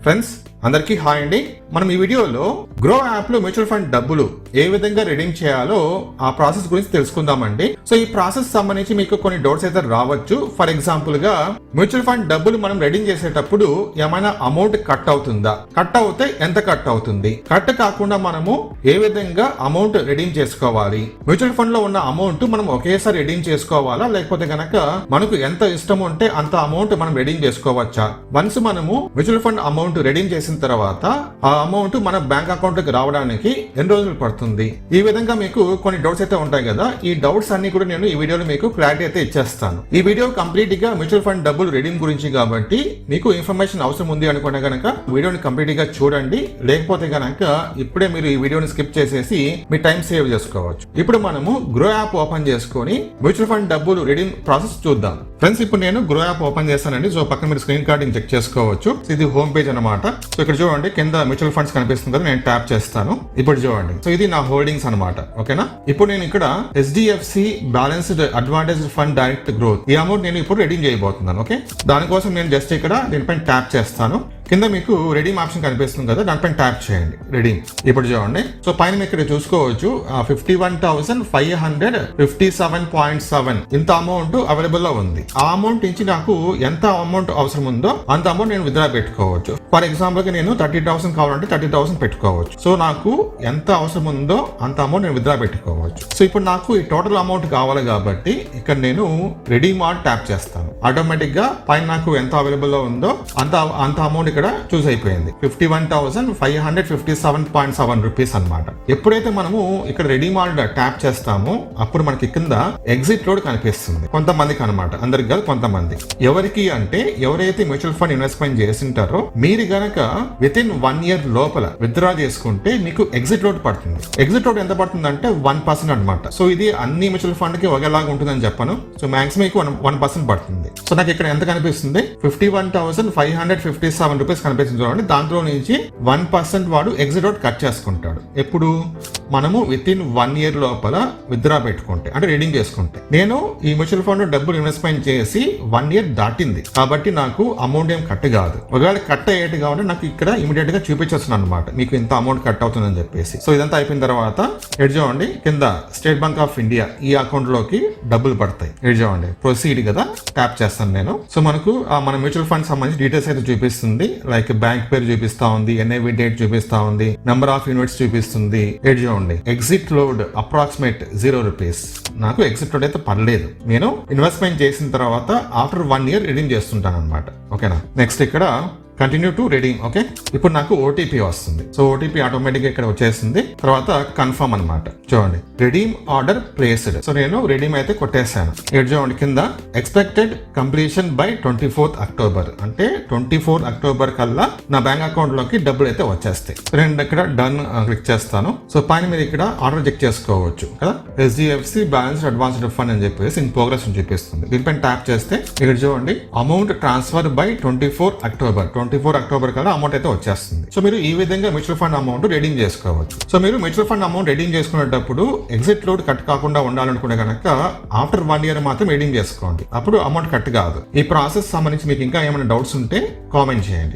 Friends అందరికీ hi అండి. మనం ఈ వీడియోలో గ్రో యాప్ లో మ్యూచువల్ ఫండ్ డబ్బులు ఏ విధంగా రిడీమ్ చేయాలో ఆ ప్రాసెస్ గురించి తెలుసుకుందామండి. సో ఈ ప్రాసెస్ సంబంధించి మీకు కొన్ని డౌట్స్ అయితే రావచ్చు. ఫర్ ఎగ్జాంపుల్ గా మ్యూచువల్ ఫండ్ డబ్బులు మనం రెడీమ్ చేసేటప్పుడు ఏమైనా అమౌంట్ కట్ అవుతుందా, కట్ అవుతే ఎంత కట్ అవుతుంది, కట్ కాకుండా మనము ఏ విధంగా అమౌంట్ రెడీమ్ చేసుకోవాలి, మ్యూచువల్ ఫండ్ లో ఉన్న అమౌంట్ మనం ఒకేసారి రెడీమ్ చేసుకోవాలా, లేకపోతే గనక మనకు ఎంత ఇష్టం ఉంటే అంత అమౌంట్ మనం రెడీమ్ చేసుకోవచ్చా. వన్స్ మనము మ్యూచువల్ ఫండ్ అమౌంట్ రెడీమ్ చేసిన తర్వాత ఆ అమౌంట్ మన బ్యాంక్ అకౌంట్ కి రావడానికి ఎన్ని రోజులు పడుతుంది. ఈ విధంగా మీకు కొన్ని డౌట్స్ అయితే ఉంటాయి కదా. ఈ డౌట్స్ అన్ని కూడా నేను ఈ వీడియోలో మీకు క్లారిటీ అయితే ఇచ్చేస్తాను. ఈ వీడియో కంప్లీట్ గా మ్యూచువల్ ఫండ్ డబ్బులు రెడీమ్ గురించి కాబట్టి మీకు ఇన్ఫర్మేషన్ అవసరం ఉంది అనుకుంటే కనుక వీడియోని కంప్లీట్ గా చూడండి. లేకపోతే కనుక ఇప్పుడే మీరు ఈ వీడియోని స్కిప్ చేసేసి మీ టైం సేవ్ చేసుకోవచ్చు. ఇప్పుడు మనము గ్రో యాప్ ఓపెన్ చేసుకొని మ్యూచువల్ ఫండ్ డబ్బులు రెడీమ్ ప్రాసెస్ చూద్దాం. ఫ్రెండ్స్ ఇప్పుడు నేను గ్రో యాప్ ఓపెన్ చేస్తానండి. సో పక్కన మీరు స్క్రీన్ కార్డింగ్ చెక్ చేసుకోవచ్చు. ఇది హోమ్ పేజ్ అనమాట. సో ఇక్కడ చూడండి కింద మ్యూచువల్ ఫండ్స్ కనిపిస్తుంది కదా, నేను ట్యాప్ చేస్తాను. ఇప్పుడు చూడండి, సో ఇది నా హోల్డింగ్స్ అనమాట. ఓకేనా. ఇప్పుడు నేను ఇక్కడ HDFC balanced advantage fund direct growth ఈ అమౌంట్ నేను ఇప్పుడు రెడీమ్ చేయబోతున్నాను. ఓకే, దానికోసం నేను జస్ట్ ఇక్కడ దీనిపైన ట్యాప్ చేస్తాను. కింద మీకు రెడీమ్ ఆప్షన్ కనిపిస్తుంది కదా, దానిపైన ట్యాప్ చేయండి రెడీమ్. ఇప్పుడు చూడండి, సో పైన మీకు ఇక్కడ చూసుకోవచ్చు 51,557.7 ఇంత అమౌంట్ అవైలబుల్ లో ఉంది. ఆ అమౌంట్ నుంచి నాకు ఎంత అమౌంట్ అవసరం ఉందో అంత అమౌంట్ నేను విత్డ్రా పెట్టుకోవచ్చు. ఫర్ ఎగ్జాంపుల్ కి నేను 30,000 కావాలంటే 30,000 పెట్టుకోవచ్చు. సో నాకు ఎంత అవసరం ఉందో అంత అమౌంట్ నేను విత్డ్రా పెట్టుకోవచ్చు. సో ఇప్పుడు నాకు ఈ టోటల్ అమౌంట్ కావాలి కాబట్టి ఇక్కడ నేను రెడీమ్ ఆన్ ట్యాప్ చేస్తాను. ఆటోమేటిక్ గా పైన నాకు ఎంత అవైలబుల్ లో ఉందో అంత అమౌంట్ ఇక్కడ చూస్ అయిపోయింది. 51,557.7 రూపీస్ అనమాట. ఎప్పుడైతే మనము ఇక్కడ రెడీమ్ ఆన్ ట్యాప్ చేస్తామో అప్పుడు మనకి కింద ఎగ్జిట్ లోడ్ కనిపిస్తుంది. కొంతమందికి అనమాట, అందరికి కాదు, కొంతమంది. ఎవరికి అంటే ఎవరైతే మ్యూచువల్ ఫండ్ ఇన్వెస్ట్మెంట్ చేసింటారో మీరు గనక విత్ ఇన్ 1 year లోపల విత్డ్రా చేసుకుంటే మీకు ఎగ్జిట్ లోడ్ పడుతుంది. ఎగ్జిట్ లోడ్ ఎంత పడుతుంది అంటే 1% అనమాట. సో ఇది అన్ని మ్యూచువల్ ఫండ్ కి ఒకేలాగా ఉంటుందని చెప్పను. సో మాక్సిమం 1% పడుతుంది. సో నాకు ఇక్కడ ఎంత కనిపిస్తుంది, 51,557 రూపీస్ కనిపిస్తుంది చూడండి. దాంట్లో నుంచి 1% వాడు ఎగ్జిట్ లోడ్ కట్ చేసుకుంటాడు. ఎప్పుడు మనము విత్ ఇన్ 1 year లోపల విత్డ్రా పెట్టుకుంటే, అంటే రీడింగ్ చేసుకుంటే. నేను ఈ మ్యూచువల్ ఫండ్ డబ్బులు ఇన్వెస్ట్మెంట్ చేసి 1 year దాటింది కాబట్టి నాకు అమౌంట్ ఏం కట్ కాదు. ఒకవేళ కట్ అయ్యేది కాబట్టి నాకు ఇక్కడ ఇమీడియట్ గా చూపించొచ్చు అనమాట, మీకు ఇంత అమౌంట్ కట్ అవుతుందని చెప్పేసి. సో ఇదంతా అయిపోయిన తర్వాత ఎడ్ చూడండి, కింద స్టేట్ బ్యాంక్ ఆఫ్ ఇండియా ఈ అకౌంట్ లోకి డబ్బులు పడతాయి. ఎడ్ చూడండి, ప్రొసీడ్ కదా, ట్యాప్ చేస్తాను నేను. సో మనకు మన మ్యూచువల్ ఫండ్ సంబంధించి డీటెయిల్స్ అయితే చూపిస్తుంది. లైక్ బ్యాంక్ పేరు చూపిస్తా ఉంది, NAV డేట్ చూపిస్తా ఉంది, నెంబర్ ఆఫ్ యూనిట్స్ చూపిస్తుంది. ఎడ్ చూడండి, ఎగ్జిట్ లోడ్ అప్రాక్సిమేట్ 0 రూపీస్. నాకు ఎగ్జిట్ లోడ్ అయితే పర్లేదు. నేను ఇన్వెస్ట్మెంట్ చేసిన తర్వాత ఆఫ్టర్ 1 year రిడీమ్ చేస్తుంటాను అనమాట. ఓకేనా. నెక్స్ట్ ఇక్కడ కంటిన్యూ టు రెడీమ్. ఓకే, ఇప్పుడు నాకు OTP వస్తుంది. సో OTP ఆటోమేటిక్ గా ఇక్కడ వచ్చేసింది. తర్వాత కన్ఫర్మ్ అనమాట. చూడండి, రెడీమ్ ఆర్డర్ ప్లేస్డ్. సో నేను రెడీమ్ అయితే కొట్టేశాను. ఇక్కడ చూడండి కింద expected completion by 24th October, అంటే 24th October కల్లా నా బ్యాంక్ అకౌంట్ లోకి డబ్బులు అయితే వచ్చేస్తాయి. నేను ఇక్కడ డన్ క్లిక్ చేస్తాను. సో పైన మీరు ఇక్కడ ఆర్డర్ చెక్ చేసుకోవచ్చు కదా, HDFC బ్యాలెన్స్డ్ అడ్వాన్స్డ్ ఫండ్ అని చెప్పేసి ఇన్ ప్రోగ్రెస్ అని చూపిస్తుంది. దీనిపైన ట్యాప్ చేస్తే ఇక్కడ చూడండి amount transfer by 24th October కల్లా అమౌంట్ అయితే వచ్చేస్తుంది. సో మీరు ఈ విధంగా మ్యూచువల్ ఫండ్ అమౌంట్ రెడీమ్ చేసుకోవచ్చు. సో మీరు మ్యూచువల్ ఫండ్ అమౌంట్ రెడీమ్ చేసుకునేటప్పుడు ఎగ్జిట్ లోడ్ కట్ కాకుండా ఉండాలనుకుంటే కనుక ఆఫ్టర్ 1 year మాత్రం రెడీమ్ చేసుకోండి, అప్పుడు అమౌంట్ కట్ కాదు. ఈ ప్రాసెస్ సంబంధించి మీకు ఇంకా ఏమైనా డౌట్స్ ఉంటే కామెంట్ చేయండి.